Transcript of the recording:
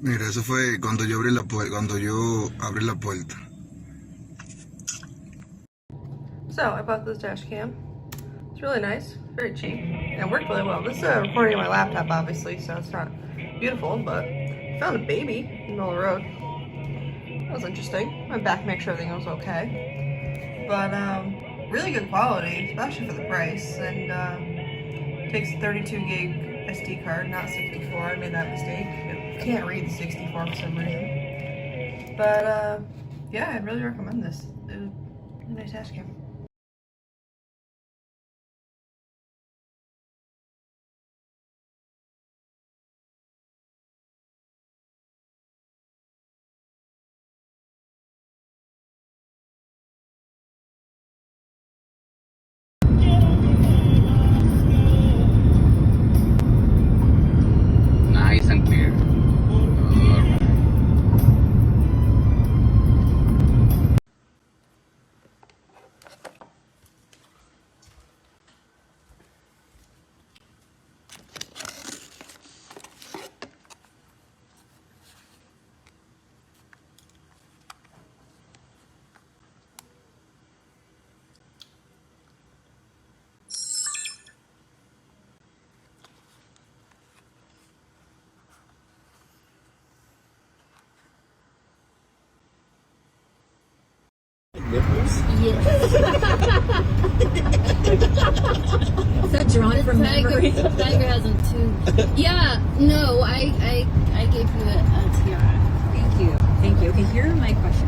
Mira, eso fue cuando yo abrí la puerta. So I bought this dash cam. It's really nice, very cheap, and it worked really well. This is recording on my laptop, obviously, so it's not beautiful, but I found a baby in the middle of the road. That was interesting. Went back to make sure everything was okay. But really good quality, especially for the price, and takes 32 gig SD card, not 64. I made that mistake. It can't read the 64 for some reason. But yeah, I'd really recommend this. It was a nice dash cam. Nice and clear. Yes. Is that drawn from memory? Tiger has them too. Yeah, no, I gave you a tiara. Thank you. Thank you. Okay, here are my questions.